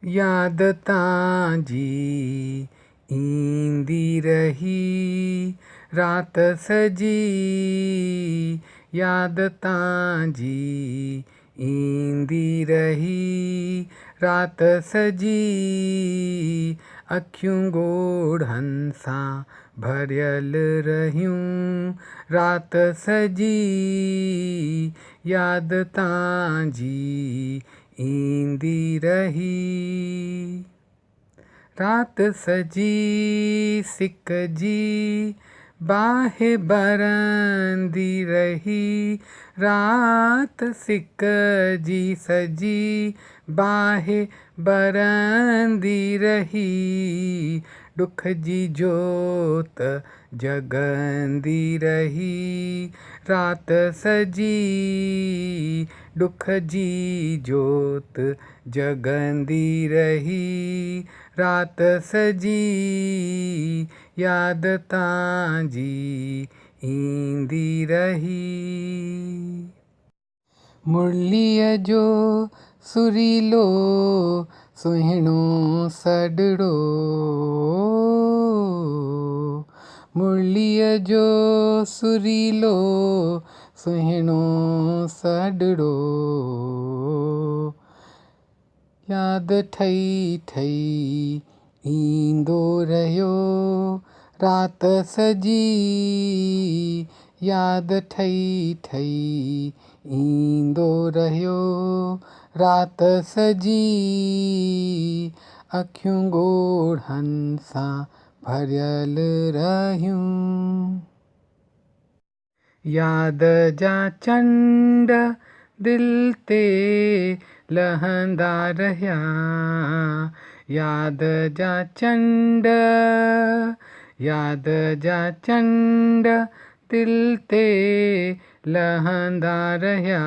याद तव्हांजी ईंदी रही रात सॼी, याद तव्हांजी ईंदी रही रात सॼी, अखियूं ॻोढ़नि सां भरियल रहियूं रात सॼी, याद तव्हांजी ईंदी रही। रात सॼी सिकजी बाहि भरंदी रही, रात सिकजी सॼी बाहि भरंदी रही, ॾुख जी जोत जगंदी रही रात सॼी, ॾुख जी जोत जगंदी रही रात सॼी, याद तव्हांजी ईंदी रही। मुरलीअ जो सुरीलो सुहिणो सॾड़ो, मुरलीअ जो सुरीलो सुहिणो सॾड़ो, यादि ठही ठही ईंदो रहियो रात सॼी, यादि ठही ठही ईंदो रहियो रात सॼी, अखियूं ॻोढ़नि सां भरियल रहियूं, याद जा चंड दिलि ते लहंदा रहिया, याद जा चंड, याद जा चंड दिलि ते लहंदा रहिया,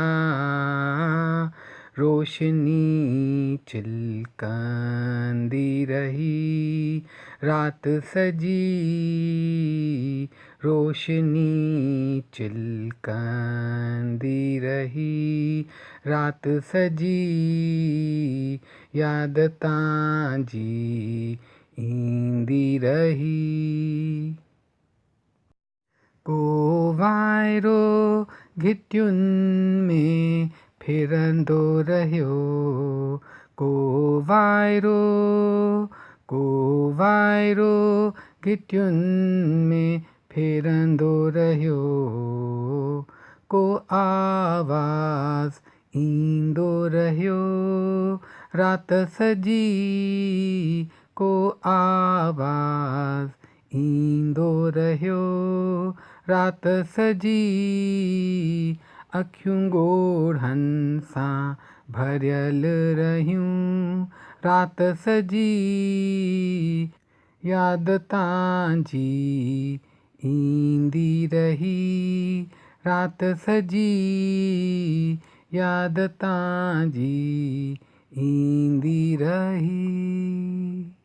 रोशनी चिलकंदी रही रात सॼी, रोशनी चिलकंदी रही रात सॼी, याद तव्हांजी ईंदी रही। को वाइरो घिटियुनि में फिरंदो रहियो, को वाइरो घिटियुनि में फिरंदो रहियो, को आवाज़ ईंदो रहियो रात सॼी, को आवाज़ ईंदो रहियो रात सॼी, अखियूं ॻोढ़नि सां भरियल रहियूं रात सॼी, याद तव्हांजी ईंदी रही रात सॼी, याद तव्हांजी ईंदी रही।